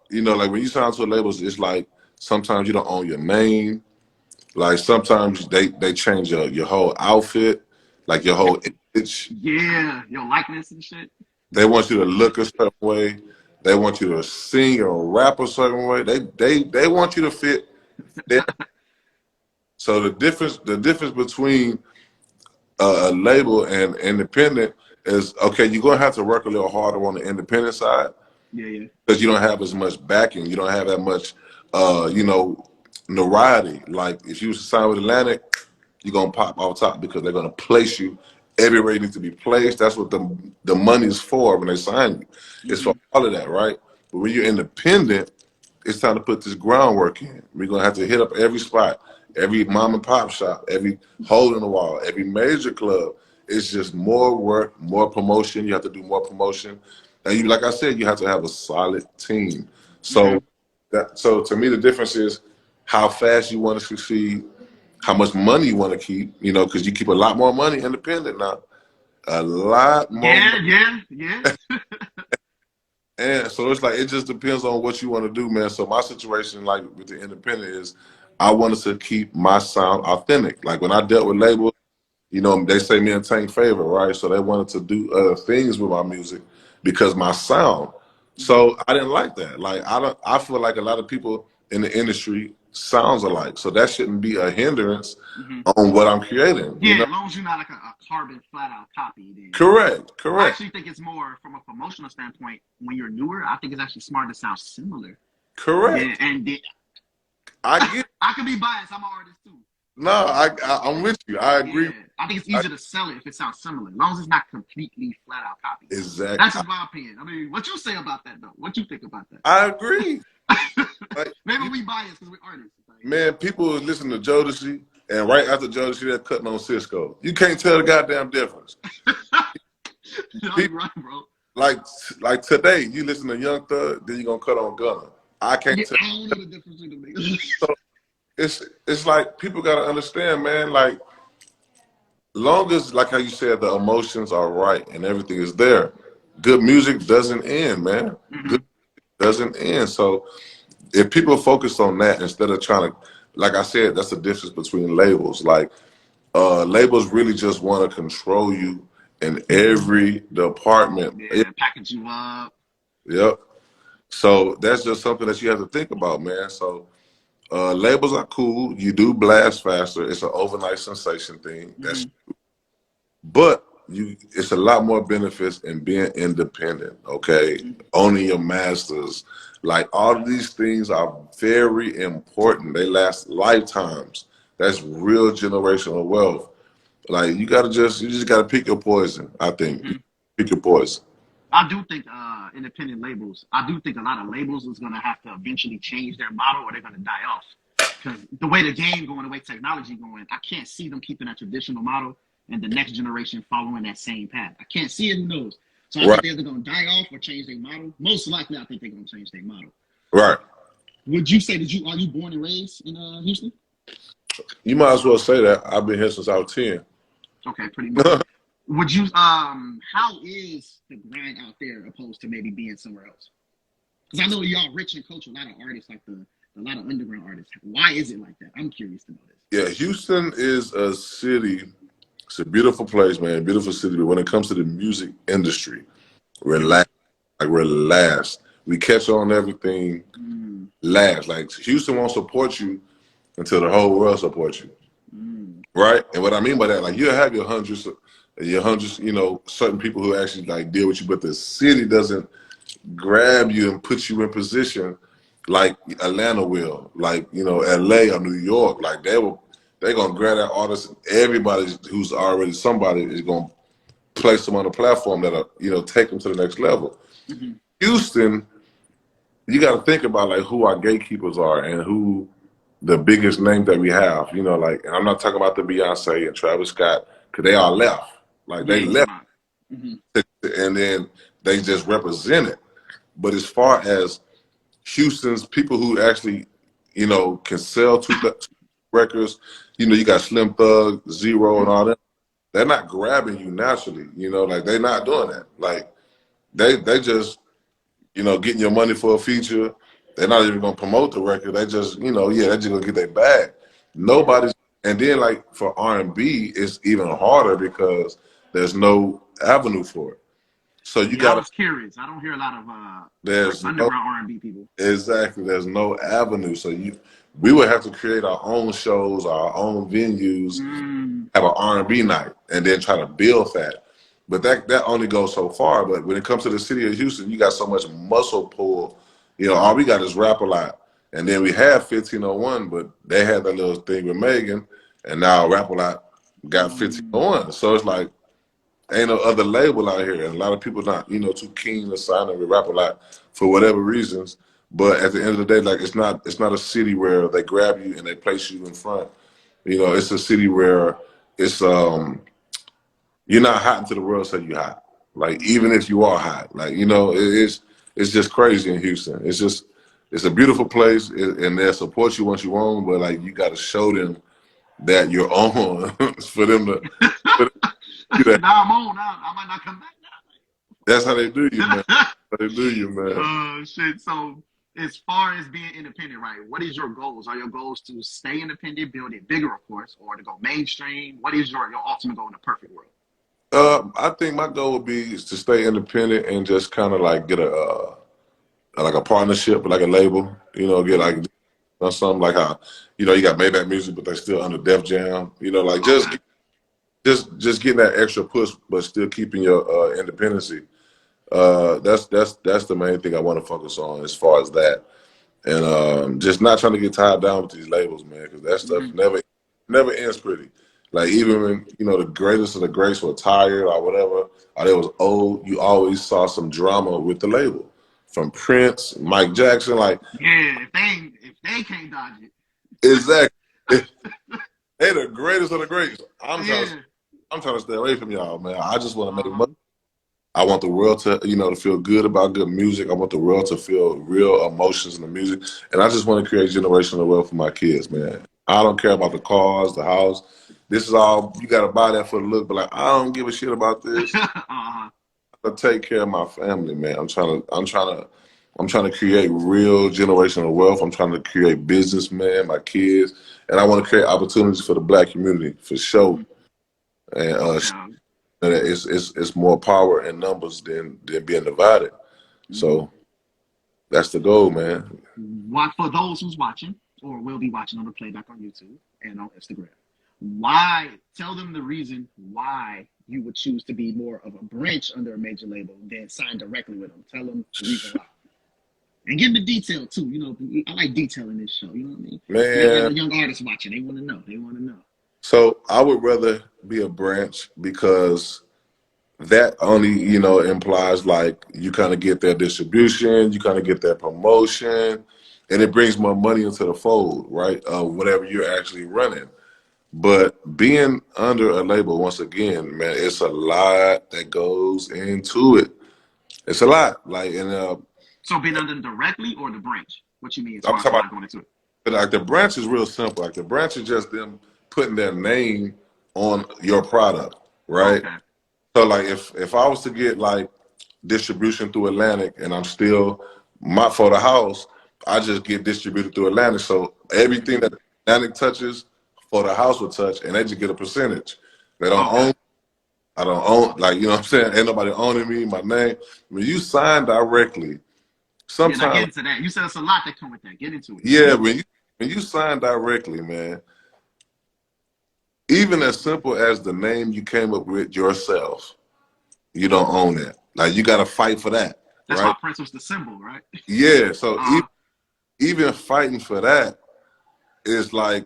You know, like when you sign to a label, it's like sometimes you don't own your name. Like sometimes they change your whole outfit, like your whole image. Yeah, your likeness and shit. They want you to look a certain way. They want you to sing or rap a certain way. They want you to fit. So the difference between a label and independent is, okay, you're gonna have to work a little harder on the independent side. Yeah. Because you don't have as much backing. You don't have that much, you know, notoriety. Like if you sign with Atlantic, you're gonna pop off top because they're gonna place you everywhere you need to be placed. That's what the money is for when they sign you. It's for all of that, right? But when you're independent, it's time to put this groundwork in. We're gonna have to hit up every spot, every mom and pop shop, every hole in the wall, every major club. It's just more work, more promotion. You have to do more promotion. And you, like I said, you have to have a solid team. So so to me, the difference is how fast you want to succeed, how much money you want to keep, you know, because you keep a lot more money independent now. A lot more. Yeah. And so it's like, it just depends on what you want to do, man. So my situation, like with the independent, is I wanted to keep my sound authentic. Like when I dealt with labels, you know, they say me and Tank favor, right? So they wanted to do other things with my music because my sound. So I didn't like that. Like I feel like a lot of people in the industry sounds alike. So that shouldn't be a hindrance on what I'm creating. Yeah, you know? as long as you're not like a carbon flat out copy. Then. Correct. I actually think it's more from a promotional standpoint. When you're newer, I think it's actually smart to sound similar. Correct. Yeah, and I get. I can be biased. I'm an artist too. No, I'm with you. I agree. Yeah, I think it's easier to sell it if it sounds similar, as long as it's not completely flat out copy. Exactly. That's just my opinion. I mean, what you say about that though? What you think about that? I agree. Like, maybe we biased because we're artists. Like, man, people listen to Jodeci, and right after Jodeci, they're cutting on Cisco. You can't tell the goddamn difference. no, you're right, bro. Like today, you listen to Young Thug, then you're gonna cut on Gunna. I can't tell. I don't know the difference between the So it's like people gotta understand, man. Like, long as, like how you said, the emotions are right and everything is there, good music doesn't end, man. Good doesn't end. So if people focus on that instead of trying to, like I said, that's the difference between labels. Like labels really just want to control you in every department. Yeah, package you up. Yep. So that's just something that you have to think about, man. So labels are cool. You do blast faster. It's an overnight sensation thing. That's true. But it's a lot more benefits in being independent, okay? Owning your masters. Like, all of these things are very important. They last lifetimes. That's real generational wealth. Like, you just gotta pick your poison, I think. Pick your poison. I do think independent labels, I do think a lot of labels is going to have to eventually change their model or they're going to die off. Because the way the game going, the way technology going, I can't see them keeping that traditional model and the next generation following that same path. I can't see it, who knows? So I think they're either going to die off or change their model. Most likely, I think they're going to change their model. Right. Would you say, are you born and raised in Houston? You might as well say that. I've been here since I was 10. Okay, pretty much. Would you, how is the grind out there opposed to maybe being somewhere else? Because I know y'all rich and coach a lot of artists, like a lot of underground artists. Why is it like that? I'm curious to know this. Yeah, Houston is a city. It's a beautiful place, man. Beautiful city. But when it comes to the music industry, relax. Like, we're last. We catch on everything last. Like, Houston won't support you until the whole world supports you. Right? And what I mean by that, like, you'll have your hundreds, you know, certain people who actually like deal with you, but the city doesn't grab you and put you in position like Atlanta will, like, you know, LA or New York. Like, they're gonna grab that artist. Everybody who's already somebody is gonna place them on a platform that'll, you know, take them to the next level. Houston, you got to think about like who our gatekeepers are and who the biggest name that we have. You know, like, and I'm not talking about the Beyonce and Travis Scott because they all left. Like Yeah, they you talking left, about. Mm-hmm. and then they just represented. But as far as Houston's people who actually, you know, can sell two records, you know, you got Slim Thug, Zero, and all that. They're not grabbing you naturally. You know, like they're not doing that. Like they just, you know, getting your money for a feature. They're not even gonna promote the record. They just, you know, yeah, they're just gonna get their bag. Yeah. Nobody's, and then like for R&B, it's even harder because there's no avenue for it. So you Yeah, I gotta, was curious. I don't hear a lot of like there's no, underground R&B people. exactly, there's no avenue. So we would have to create our own shows, our own venues, Mm. have an R&B night, and then try to build that. But that only goes so far. But when it comes to the city of Houston, you got so much muscle pull. You know, all we got is Rap a Lot. And then we had 1501, but they had that little thing with Megan, and now Rap a Lot got 1501. So it's like, ain't no other label out here. And a lot of people not, you know, too keen to sign up with Rap a Lot for whatever reasons. But at the end of the day, like it's not a city where they grab you and they place you in front. You know, it's a city where it's you're not hot until the world say you hot. Like even if you are hot, like you know, it's just crazy in Houston. It's a beautiful place, and they'll support you once you own, but like you got to show them that you're on for them to do that. Now I'm on. Now I might not come back That's how they do you, man. now. How they do you, man. Shit. So, as far as being independent, right? What is your goals? Are your goals to stay independent, build it bigger, of course, or to go mainstream? What is your ultimate goal in the perfect world? I think my goal would be is to stay independent and just kind of like get a like a partnership with like a label. You know, get like something like how you know you got Maybach Music, but they still under Def Jam. You know, like Okay. just getting that extra push, but still keeping your independency. That's the main thing I want to focus on as far as that, and just not trying to get tied down with these labels, man, because that stuff Mm-hmm. never ends pretty. Like even when you know the greatest of the greats were tired or whatever, or they was old, you always saw some drama with the label, from Prince, Mike Jackson, like Yeah. If they can't dodge it. exactly. They the greatest of the greats. Yeah. I'm trying to stay away from y'all, man. I just want to make Uh-huh. money. I want the world to, you know, to feel good about good music. I want the world to feel real emotions in the music. And I just want to create generational wealth for my kids, man. I don't care about the cars, the house. This is all, you got to buy that for the look. But like, I don't give a shit about this. Uh-huh. I take care of my family, man. I'm trying to create real generational wealth. I'm trying to create businessmen, my kids. And I want to create opportunities for the black community for sure. And Okay. it's more power in numbers than being divided. Mm-hmm. So that's the goal, man. What for those who's watching or will be watching on the playback on YouTube and on Instagram? Why? Tell them the reason why you would choose to be more of a branch under a major label than sign directly with them. Tell them the reason why, and give them the detail too. You know, I like detailing this show. You know what I mean? We got Man, the young artists watching. They want to know. They want to know. so I would rather be a branch because that only, you know, implies like you kind of get their distribution, you kind of get their promotion, and it brings more money into the fold, right? Whatever you're actually running. But being under a label, once again, man, it's a lot that goes into it. It's a lot. Like, and So being under them directly or the branch? What you mean as I'm far as a talking lot going into it? about like the branch is real simple. Like the branch is just them putting their name on your product, right? Okay. So like if I was to get like distribution through Atlantic and I'm still my for the house, I just get distributed through Atlantic. So everything that Atlantic touches for the house will touch and they just get a percentage. They don't Okay. own I don't own like you know what I'm saying? Ain't nobody owning me, my name. When you sign directly, Yeah, now get sometimes into that. You said it's a lot that come with that. Get into it. yeah, when you sign directly, man, even as simple as the name you came up with yourself, you don't own that. Like you gotta fight for that, That's why right? Prince was the symbol, right? Yeah, so Uh, even fighting for that is like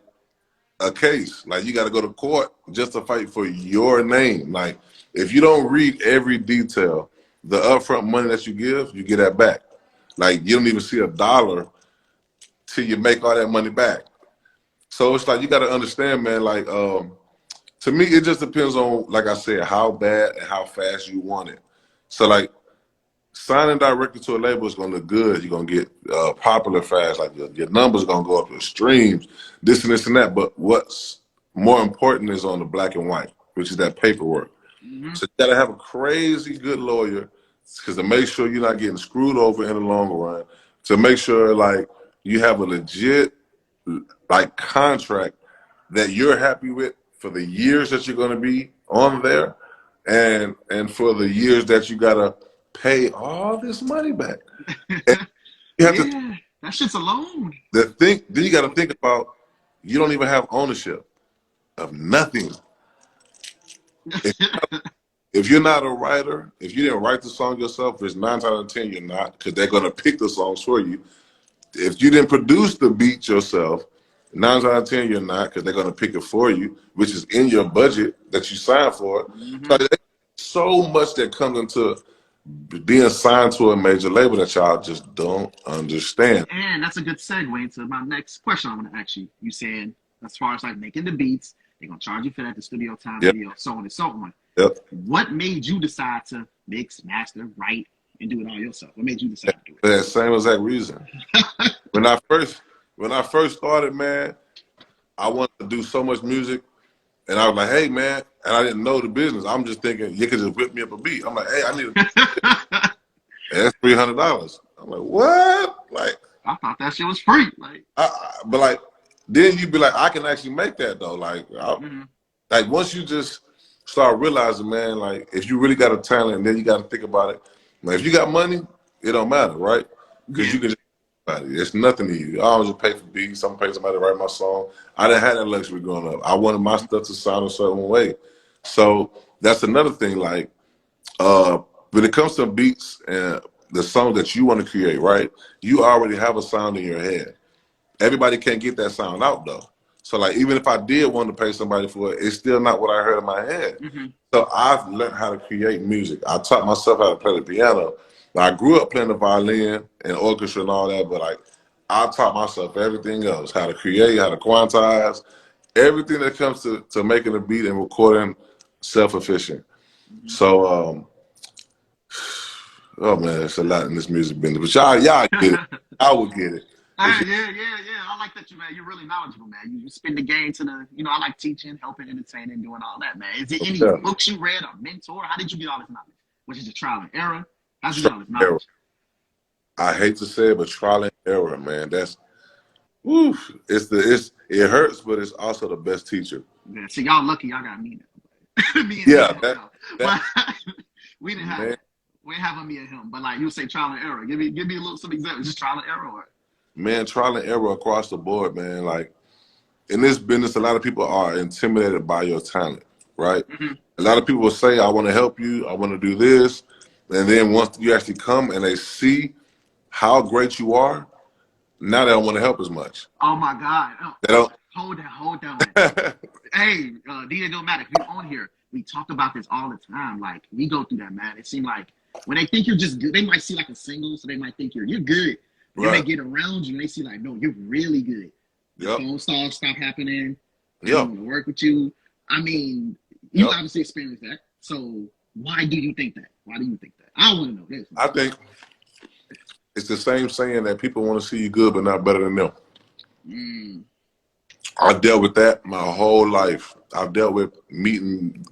a case. Like you got to go to court just to fight for your name. Like if you don't read every detail, the upfront money that you give, you get that back. Like you don't even see a dollar till you make all that money back. So it's like you got to understand, man. Like to me, it just depends on, like I said, how bad and how fast you want it. So like signing directly to a label is gonna look good. You're gonna get popular fast. Like your numbers gonna go up, your streams, this and this and that. But what's more important is on the black and white, which is that paperwork. So you gotta have a crazy good lawyer, because to make sure you're not getting screwed over in the long run. To make sure like you have a legit like contract that you're happy with for the years that you're gonna be on there, and for the years that you gotta pay all this money back. And you have that shit's alone. then you got to think about, you don't even have ownership of nothing. If you're not a writer, if you didn't write the song yourself, there's 9 out of 10 you're not, because they're gonna pick the songs for you. If you didn't produce the beat yourself, 9 out of 10 you're not, because they're gonna pick it for you, which is in your budget that you signed for. So there's so much that comes into being signed to a major label that y'all just don't understand. And that's a good segue into my next question I want to ask you. You said, as far as like making the beats, they're going to charge you for that, the studio time, video, so on and so on. Yep. What made you decide to mix, master, write, and do it all yourself? What made you decide to do it? For that same exact reason. When I first started, man, I wanted to do so much music. And I was like, hey, man, and I didn't know the business. I'm just thinking, you could just whip me up a beat. I'm like, hey, I need a that's $300. I'm like, what? Like, I thought that shit was free. Like, but like, then you'd be like, I can actually make that though. Like, like once you just start realizing, man, like if you really got a talent, and then you got to think about it. Like, if you got money, it don't matter, right? Because you can just it's nothing to you. I don't just pay for beats. I'm paying somebody to write my song. I didn't have that luxury growing up. I wanted my stuff to sound a certain way. So that's another thing. Like, when it comes to beats and the song that you want to create, right? You already have a sound in your head. Everybody can't get that sound out though. So like, even if I did want to pay somebody for it, it's still not what I heard in my head. So I've learned how to create music. I taught myself how to play the piano. I grew up playing the violin and orchestra and all that, but like I taught myself everything else, how to create, how to quantize, everything that comes to making a beat and recording self-efficient. So, oh man, it's a lot in this music business, but y'all get it. I will get it. Yeah. I like that you're really knowledgeable, man. You spin the game to the, I like teaching, helping, entertaining, doing all that, man. Is there any books you read, a mentor? How did you get all this knowledge? Was it a trial and error? How'd you get all this knowledge? I hate to say it, but trial and error, man. That's, it hurts, but it's also the best teacher. Yeah, see, y'all lucky y'all got me now. We didn't have that. We didn't have me and him, but like you say trial and error. Give me a little some examples. Just trial and error. Man, trial and error across the board, man. Like in this business, a lot of people are intimidated by your talent, right? A lot of people will say, I want to help you, I want to do this. And then once you actually come and they see how great you are, now they don't want to help as much. Oh my God. They don't. Hold down. Hey, DJ Don't Matter, if you're on here, we talk about this all the time. Like, we go through that, man. It seems like when they think you're just good, they might see like a single, so they might think you're good. But then they get around you and they see like, no, you're really good. The phone calls stop happening. They don't want to work with you. I mean, you obviously experienced that. So why do you think that? Why do you think that? I want to know this. I think it's the same saying that people want to see you good, but not better than them. I dealt with that my whole life. I've dealt with meeting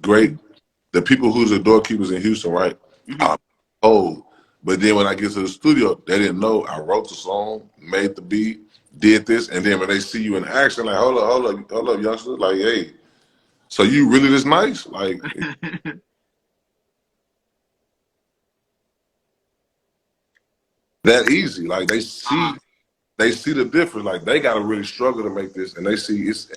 the people who's the doorkeepers in Houston, right? I'm old. But then when I get to the studio, they didn't know I wrote the song, made the beat, did this, and then when they see you in action, like, hold up, youngster, like, hey, so you really this nice? Like, that easy. Like, they see the difference. Like, they got to really struggle to make this, and they see it's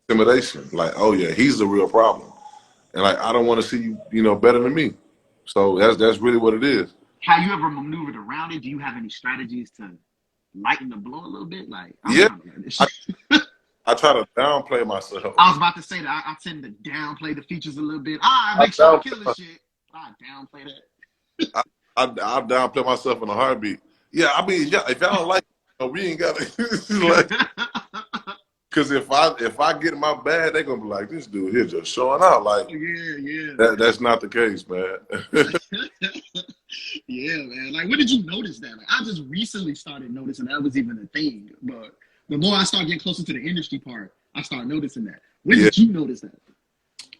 intimidation. Like, oh yeah, he's the real problem. And like, I don't want to see you, better than me. So that's really what it is. Have you ever maneuvered around it? Do you have any strategies to lighten the blow a little bit? Like, I try to downplay myself. I was about to say that I tend to downplay the features a little bit. Make sure I kill this shit. I downplay that. I'll downplay myself in a heartbeat. Yeah, I mean, yeah, if y'all don't like it, we ain't got to like. Because if I get in my bag, they're gonna be like, this dude here just showing out. Like, that's not the case, man. Yeah, man. Like, when did you notice that? Like, I just recently started noticing that was even a thing. But the more I start getting closer to the industry part, I start noticing that. When did you notice that?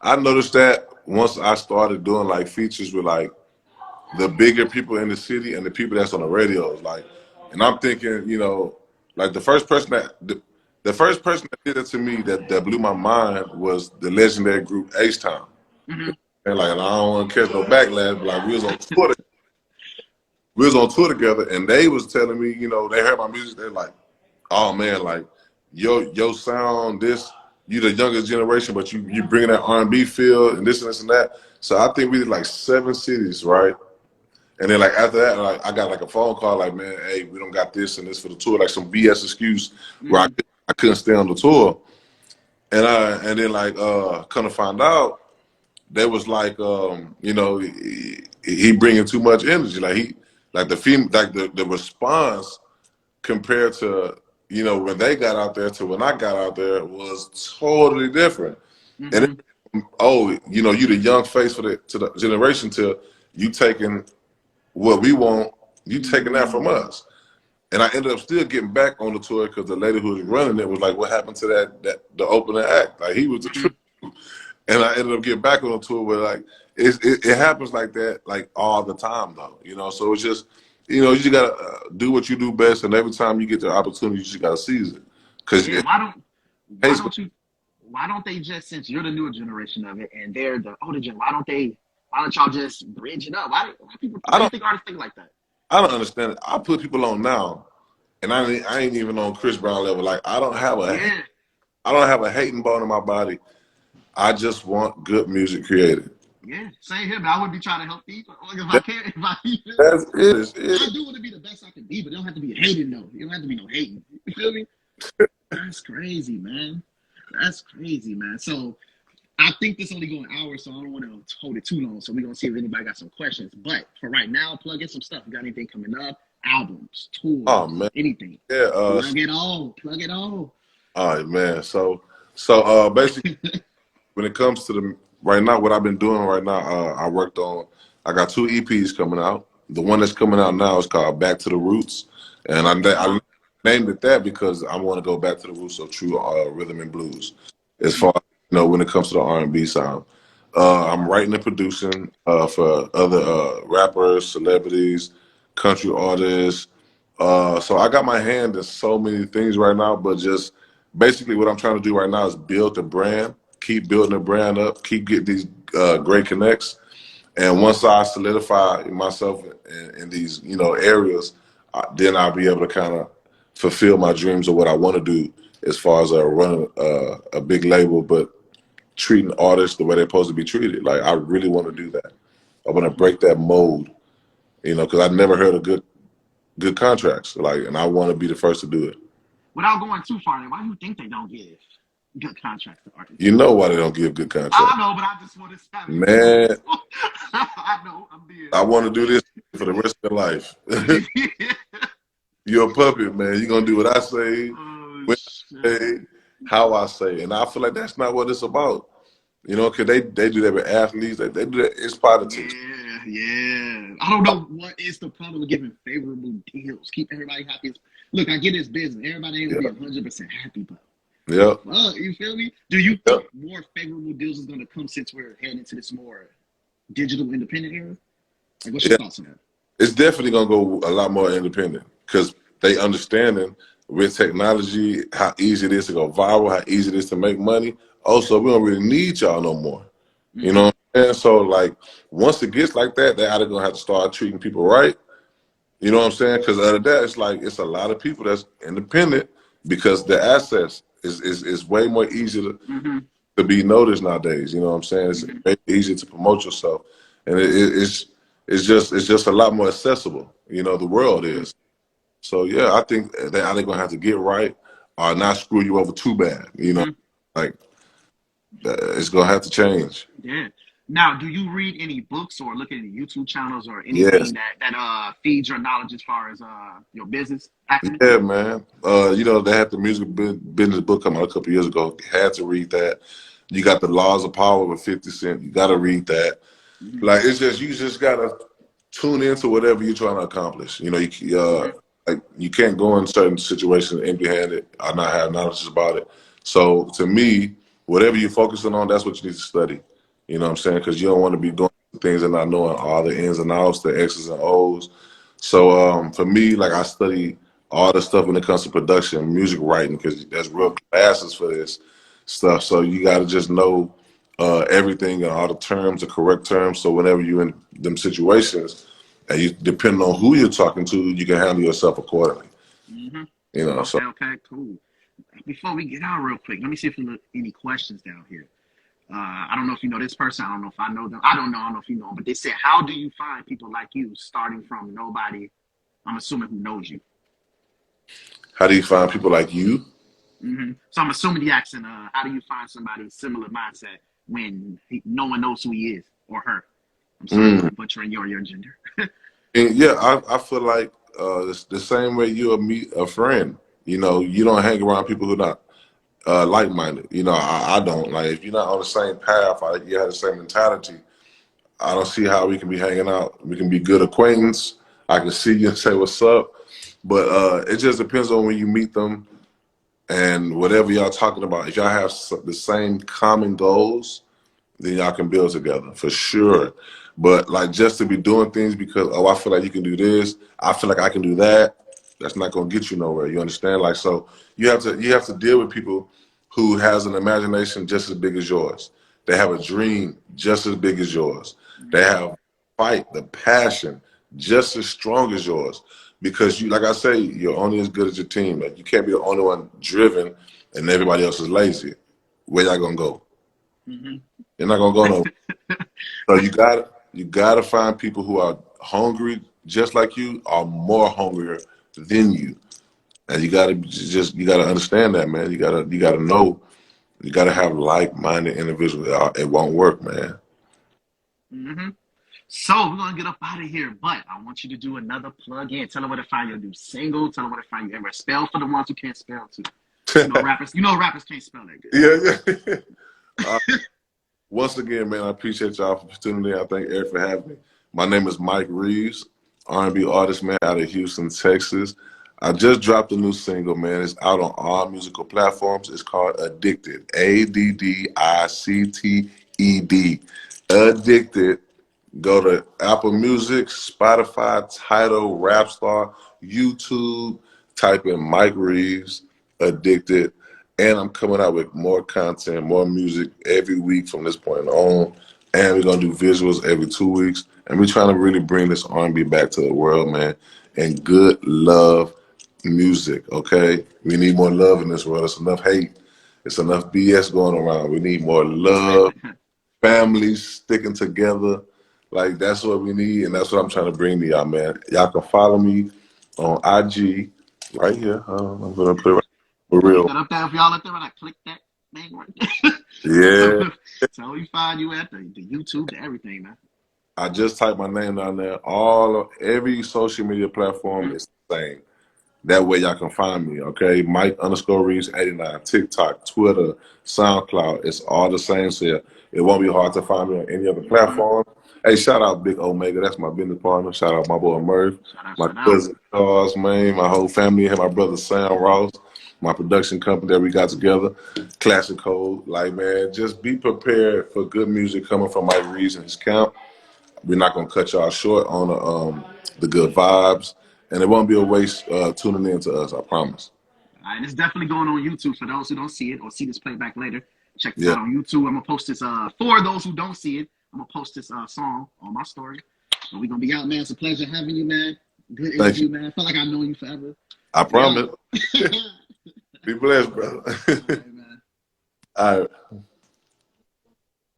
I noticed that once I started doing like features with like the bigger people in the city and the people that's on the radios. Like, and I'm thinking, you know, like the first person that did it to me that blew my mind was the legendary group H-Town. Mm-hmm. And like, and I don't want to catch no backlash, but like we was on tour together, and they was telling me, you know, they heard my music, they're like, oh man, like your sound, this, you the youngest generation, but you bringing that R&B feel and this and that. So I think we did like 7 cities, right? And then like after that, like I got like a phone call, like, man, hey, we don't got this and this for the tour, like some BS excuse where I couldn't stay on the tour. And then like kind of find out they was like, you know, he bringing too much energy. Like the response compared to, you know, when they got out there to when I got out there was totally different. And it, oh, you know, you the young face to the generation to you taking what we want, you taking that from us. And I ended up still getting back on the tour because the lady who was running it was like, what happened to the opening act? Like he was the truth. And I ended up getting back on the tour where like it happens like that like all the time though, you know. So it's just, you know, you just gotta do what you do best, and every time you get the opportunity, you just gotta seize it. Cause why don't they just, since you're the newer generation of it and they're the older gen, why don't y'all just bridge it up? Why do you think artists think like that? I don't understand it. I put people on now, and I ain't even on Chris Brown level. Like I don't have a hating bone in my body. I just want good music created. Yeah, same here, but I wouldn't be trying to help people. Like if I can, That's it. I do want to be the best I can be, but it don't have to be hating though. You don't have to be no hating. You feel me? That's crazy, man. That's crazy, man. So I think this only going an hour, so I don't want to hold it too long. So we're gonna see if anybody got some questions. But for right now, plug in some stuff. You got anything coming up? Albums, tours, anything. Yeah, plug it all. All right, man. So basically when it comes to the right now, what I've been doing right now, I got 2 EPs coming out. The one that's coming out now is called Back to the Roots. And I named it that because I want to go back to the roots of true rhythm and blues. As far as, you know, when it comes to the R&B sound. I'm writing and producing for other rappers, celebrities, country artists. So I got my hand in so many things right now, but just basically what I'm trying to do right now is build the brand, keep building the brand up, keep getting these great connects. And once I solidify myself in these, you know, areas, then I'll be able to kind of fulfill my dreams of what I want to do as far as running a big label, but treating artists the way they're supposed to be treated. Like I really want to do that. I want to break that mold, you know, because I've never heard of good contracts. Like, and I want to be the first to do it. Without going too far, why do you think they don't give good contracts to artists? You know why they don't give good contracts? I know, but I just want to stop. Man, I know. I want to do this for the rest of your life. You're a puppet, man. You're gonna do what I say, when I say, how I say, and I feel like that's not what it's about. You know, because they do that with athletes. They do that. It's politics. Yeah. I don't know what is the problem with giving favorable deals. Keep everybody happy. Look, I get it's business. Everybody ain't gonna be 100% happy, but you feel me? Do you think more favorable deals is gonna come since we're heading into this more digital independent era? Like, what's your thoughts on that? It's definitely gonna go a lot more independent because they understanding with technology how easy it is to go viral, how easy it is to make money. Also, we don't really need y'all no more. You know what I'm saying? So like once it gets like that, they're either gonna have to start treating people right. You know what I'm saying? Because other than that, it's like it's a lot of people that's independent because the access is way more easy to be noticed nowadays. You know what I'm saying? It's very easy to promote yourself, and it's just a lot more accessible. You know, the world is. So yeah, I think they're either gonna have to get right or not screw you over too bad. You know, like it's gonna have to change. Yeah. Now, do you read any books or look at any YouTube channels or Yes. anything that feeds your knowledge as far as your business acumen? Yeah, man. You know, they had the business book come out a couple years ago. You had to read that. You got the Laws of Power with 50 Cent. You got to read that. Mm-hmm. Like, it's just, you just got to tune into whatever you're trying to accomplish. You know, like, you can't go in certain situations empty-handed or not have knowledge about it. So to me, whatever you're focusing on, that's what you need to study. You know what I'm saying? Because you don't want to be doing things and not knowing all the ins and outs, the X's and O's. So for me, like, I study all the stuff when it comes to production, music writing, because there's real classes for this stuff. So you got to just know everything and all the terms, the correct terms. So whenever you're in them situations, and you, depending on who you're talking to, you can handle yourself accordingly. Mm-hmm. You know, so Okay, cool. Before we get out real quick, let me see if there are any questions down here. I don't know if you know this person. I don't know if I know them. I don't know. I don't know if you know them. But they said, how do you find people like you starting from nobody? I'm assuming who knows you. how do you find people like you? Mm-hmm. So I'm assuming the accent. How do you find somebody similar mindset when no one knows who he is or her? I'm sorry for butchering your gender. And yeah, I feel like it's the same way you'll meet a friend. You know, you don't hang around people who are not like-minded. You know, I don't. Like, if you're not on the same path, like you have the same mentality, I don't see how we can be hanging out. We can be good acquaintance. I can see you and say what's up, but it just depends on when you meet them and whatever y'all talking about. If y'all have the same common goals, then y'all can build together for sure. But like, just to be doing things because, oh, I feel like you can do this, I feel like I can do that, that's not gonna get you nowhere. You understand? Like, so you have to deal with people who has an imagination just as big as yours. They have a dream just as big as yours. They have fight, the passion just as strong as yours. Because you, like I say, you're only as good as your team. Like, you can't be the only one driven and everybody else is lazy. Where y'all gonna go? Mm-hmm. You're not gonna go nowhere. So you gotta find people who are hungry just like you, are more hungrier than you, and you gotta understand that, man. You gotta know. You gotta have like-minded individuals. It won't work, man. Mm-hmm. So we're gonna get up out of here, but I want you to do another plug in. Tell them where to find your new single. Tell them where to find you. Ever spell for the ones who can't spell too. You know rappers. You know rappers can't spell that good. Yeah. Once again, man, I appreciate y'all for tuning in. I thank Eric for having me. My name is Mike Reeves, R&B artist, man, out of Houston, Texas. I just dropped a new single, man. It's out on all musical platforms. It's called Addicted, Addicted. Addicted. Go to Apple Music, Spotify, Tidal, Rapstar, YouTube. Type in Mike Reeves, Addicted. And I'm coming out with more content, more music every week from this point on. And we're gonna do visuals every 2 weeks. And we're trying to really bring this R&B back to the world, man. And good love music, okay? We need more love in this world. It's enough hate. It's enough BS going around. We need more love, families sticking together. Like, that's what we need, and that's what I'm trying to bring to y'all, man. Y'all can follow me on IG right here. I'm gonna put it right for Click real. that up there. If y'all up there, when I click that thing right there. Yeah. So we find you at the YouTube, to everything, man. I just typed my name down there. Every social media platform is the same. That way y'all can find me, okay? Mike _ Reeves 89, TikTok, Twitter, SoundCloud. It's all the same. So it won't be hard to find me on any other platform. Hey, shout out Big Omega. That's my business partner. Shout out my boy Murph. My cousin Charles, man. My whole family and my brother Sam Ross. My production company that we got together. Classic Code. Like, man, just be prepared for good music coming from Mike Reeves and his camp. We're not gonna cut y'all short on the good vibes, and it won't be a waste tuning in to us. I promise. All right, it's definitely going on YouTube for those who don't see it or see this playback later. Check this Yeah. out on YouTube. I'm gonna post this. For those who don't see it, I'm gonna post this song on my story. So we're gonna be out, man. It's a pleasure having you, man. Good interview, man. I feel like I've known you forever. I promise. Be blessed, brother. All right, man. All right.